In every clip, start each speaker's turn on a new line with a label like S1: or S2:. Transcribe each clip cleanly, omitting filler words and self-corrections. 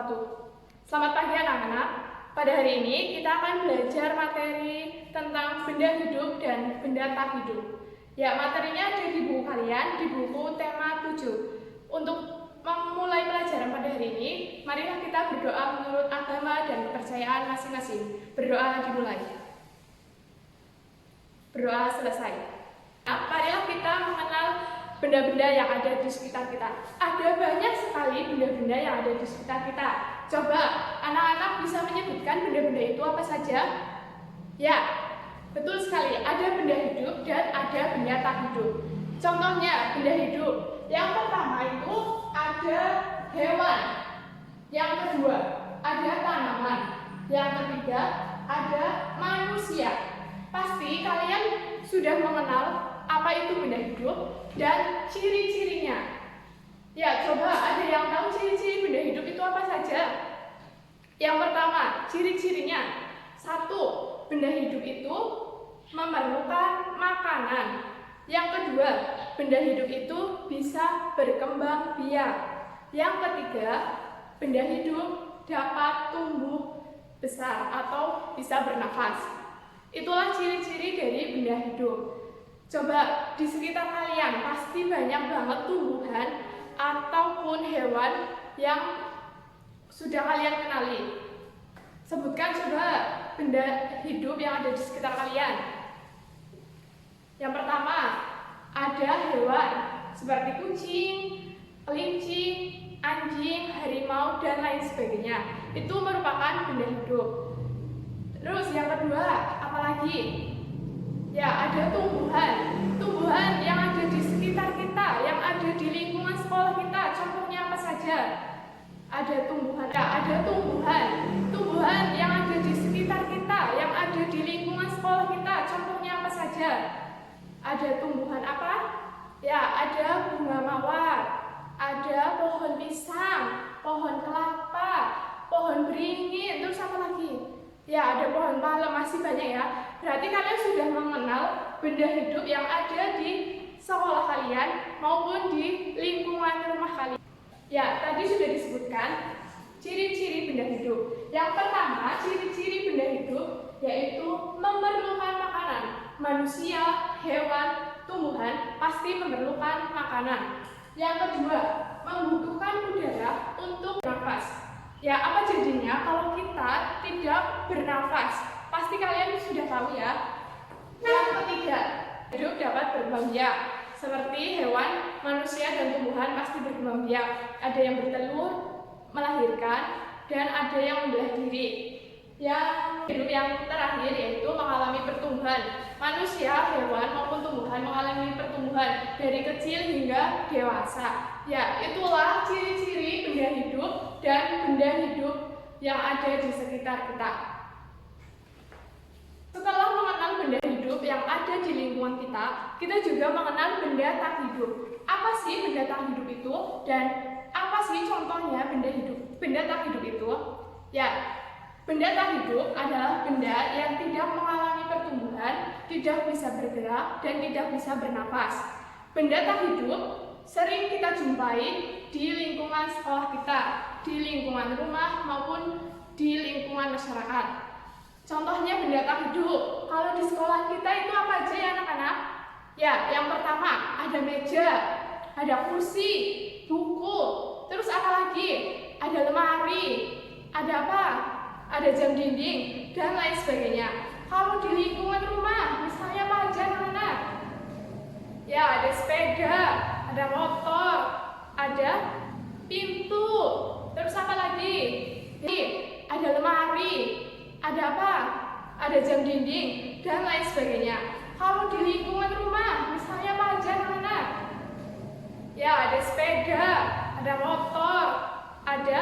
S1: wabarakatuh. Selamat pagi anak-anak. Pada hari ini kita akan belajar materi tentang benda hidup dan benda tak hidup. Ya, materinya ada di buku kalian, di buku tema 7. Untuk memulai pelajaran pada hari ini, marilah kita berdoa menurut agama dan kepercayaan masing-masing. Berdoa dimulai. Berdoa selesai. Nah, marilah kita mengenal benda-benda yang ada di sekitar kita. Ada banyak sekali benda-benda yang ada di sekitar kita. Coba anak-anak bisa menyebutkan benda-benda itu apa saja? Ya, betul sekali. Ada benda hidup dan ada benda tak hidup. Contohnya benda hidup. Yang pertama itu ada hewan. Yang kedua ada tanaman. Yang ketiga ada manusia. Pasti kalian sudah mengenal apa itu benda hidup dan ciri-cirinya. Ya, coba ada yang tahu ciri-ciri benda hidup itu apa saja? Yang pertama, ciri-cirinya. 1. Benda hidup itu memerlukan makanan. Yang kedua, benda hidup itu bisa berkembang biak. Yang ketiga, benda hidup dapat tumbuh besar atau bisa bernafas. Itulah ciri-ciri dari benda hidup. Coba di sekitar kalian pasti banyak banget tumbuhan ataupun hewan yang sudah kalian kenali. Sebutkan coba benda hidup yang ada di sekitar kalian. Yang pertama, ada hewan seperti kucing, kelinci, anjing, harimau, dan lain sebagainya. Itu merupakan benda hidup. Terus yang kedua, apalagi? Ya, ada tumbuhan yang ada di sekitar kita, yang ada di lingkungan sekolah kita. Contohnya apa saja? Ada tumbuhan yang ada di sekitar kita, yang ada di lingkungan sekolah kita. Contohnya apa saja? Ada tumbuhan apa? Ya, ada bunga mawar, ada pohon pisang, pohon kelapa, pohon beringin, terus apa lagi? Ya, ada pohon palem, masih banyak ya. Berarti kalian sudah mengenal benda hidup yang ada di sekolah kalian maupun di lingkungan rumah kalian. Ya, tadi sudah disebutkan ciri-ciri benda hidup. Yang pertama, ciri-ciri benda hidup yaitu memerlukan makanan. Manusia, hewan, tumbuhan pasti memerlukan makanan. Yang kedua, membutuhkan udara untuk bernafas. Ya, apa jadinya kalau kita tidak bernafas? Pasti kalian sudah tahu ya. Yang ketiga, hidup dapat berkembang biak. Seperti hewan, manusia, dan tumbuhan pasti berkembang biak. Ada yang bertelur, melahirkan, dan ada yang membelah diri. Yang hidup yang terakhir yaitu mengalami pertumbuhan. Manusia, hewan, maupun tumbuhan mengalami pertumbuhan dari kecil hingga dewasa. Ya, itulah ciri-ciri benda hidup dan benda hidup yang ada di sekitar kita. Setelah mengenal benda hidup yang ada di lingkungan kita, kita juga mengenal benda tak hidup. Apa sih benda tak hidup itu? Dan apa sih contohnya benda tak hidup itu? Ya, benda tak hidup adalah benda yang tidak mengalami pertumbuhan, tidak bisa bergerak, dan tidak bisa bernafas. Benda tak hidup sering kita jumpai di lingkungan sekolah kita, di lingkungan rumah, maupun di lingkungan masyarakat. Contohnya benda tak hidup. Kalau di sekolah kita itu apa aja ya anak-anak? Ya, yang pertama ada meja, ada kursi, buku, terus apa lagi? Ada lemari, ada apa? Ada jam dinding, dan lain sebagainya. Kalau di lingkungan rumah, misalnya apa aja anak-anak? Ya, ada sepeda, ada motor, ada pintu, terus apa lagi? Ini ada lemari, ada apa? Ada jam dinding, dan lain sebagainya. Kalau di lingkungan rumah, misalnya apa aja anak-anak? Ya, ada sepeda, ada motor, ada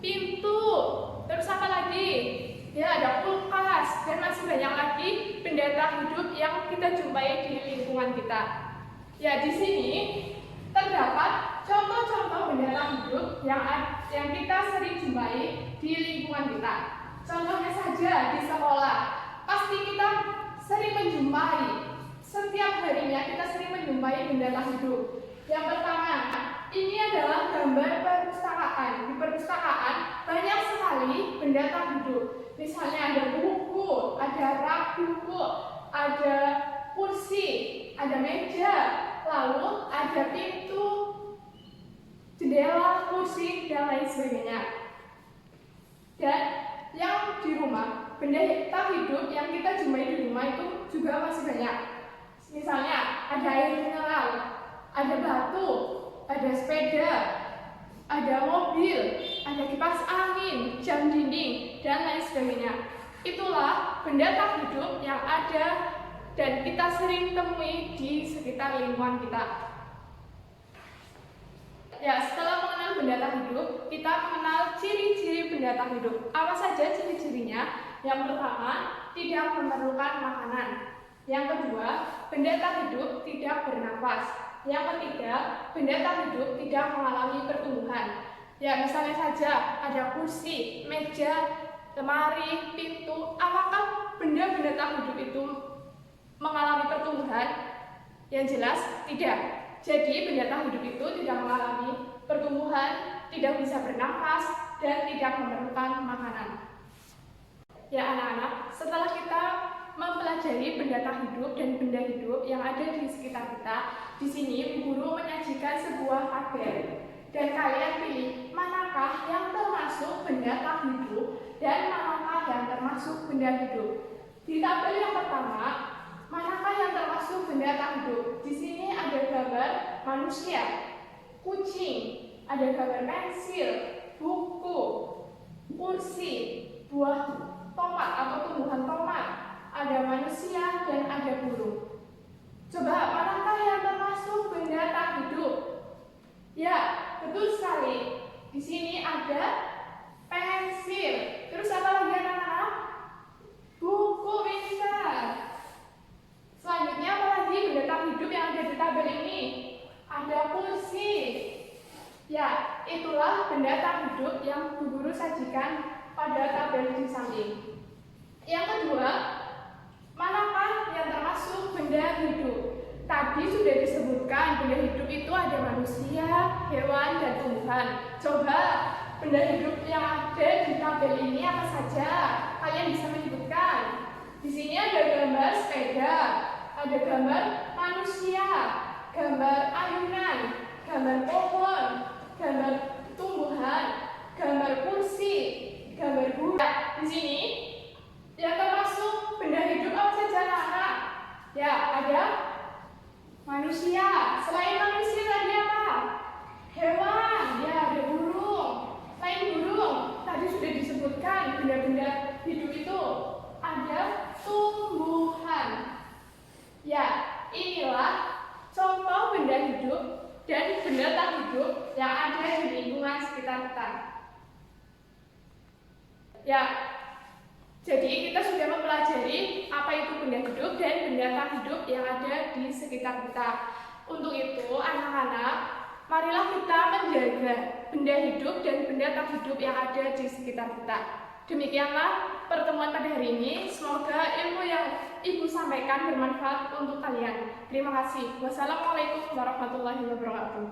S1: pintu, terus apa lagi? Ya, ada kulkas, dan masih banyak lagi benda tak hidup yang kita jumpai di lingkungan kita. Ya, di sini terdapat contoh-contoh benda tak hidup yang kita sering jumpai di lingkungan kita. Contohnya saja di sekolah, pasti kita sering menjumpai, setiap harinya kita sering menjumpai benda tak hidup. Yang pertama, ini adalah gambar perpustakaan. Di perpustakaan banyak sekali benda tak hidup. Misalnya ada buku, ada rak buku, ada kursi, ada meja, lalu ada pintu, jendela, kursi, dan lain sebagainya. Dan yang di rumah, benda tak hidup yang kita jumpai di rumah itu juga masih banyak. Misalnya ada air mineral, ada batu, ada sepeda, ada mobil, ada kipas angin, jam dinding, dan lain sebagainya. Itulah benda tak hidup yang ada dan kita sering temui di sekitar lingkungan kita. Ya, setelah mengenal benda tak hidup, kita mengenal ciri-ciri benda tak hidup. Apa saja ciri-cirinya? Yang pertama, tidak memerlukan makanan. Yang kedua, benda tak hidup tidak bernafas. Yang ketiga, benda tak hidup tidak mengalami pertumbuhan. Ya, misalnya saja ada kursi, meja, lemari, pintu. Apakah benda-benda tak hidup itu mengalami pertumbuhan? Yang jelas tidak. Jadi benda tak hidup itu tidak mengalami pertumbuhan, tidak bisa bernafas, dan tidak memerlukan makanan. Ya anak-anak, setelah kita mempelajari benda tak hidup dan benda hidup yang ada di sekitar kita, di sini Bu Guru menyajikan sebuah tabel dan kalian pilih manakah yang termasuk benda tak hidup dan manakah yang termasuk benda hidup. Di tabel yang pertama, manakah yang termasuk benda tak hidup? Di sini ada gambar manusia, kucing, ada gambar pensil, buku, kursi, buah tomat atau tumbuhan tomat, ada manusia dan ada burung. Coba manakah yang termasuk benda tak hidup? Ya, betul sekali. Di sini ada pensil. Terus apa lagi anak-anak? Buku, pintar. Selanjutnya apa lagi benda tak hidup yang ada di tabel ini? Ada kursi. Ya, itulah benda tak hidup yang Bu Guru sajikan pada tabel di samping. Yang kedua, manakah yang termasuk benda hidup? Tadi sudah disebutkan benda hidup itu ada manusia, hewan, dan tumbuhan. Coba benda hidup yang ada di tabel ini apa saja? Kalian bisa menyebutkan. Di sini ada gambar sepeda, ada gambar manusia, gambar ayunan, gambar pohon, gambar tumbuhan, gambar kursi, gambar budak. Di sini yang termasuk benda hidup apa saja anak-anak? Ya, ada manusia. Selain manusia tadi apa? Hewan. Ya, ada burung. Selain burung, tadi sudah disebutkan benda-benda hidup itu. Ada tumbuhan. Ya, inilah contoh benda hidup dan benda tak hidup yang ada di lingkungan sekitar kita. Ya, jadi kita sudah mempelajari apa itu benda hidup dan benda tak hidup yang ada di sekitar kita. Untuk itu, anak-anak, marilah kita menjaga benda hidup dan benda tak hidup yang ada di sekitar kita. Demikianlah pertemuan pada hari ini. Semoga ilmu yang Ibu sampaikan bermanfaat untuk kalian. Terima kasih. Wassalamualaikum warahmatullahi wabarakatuh.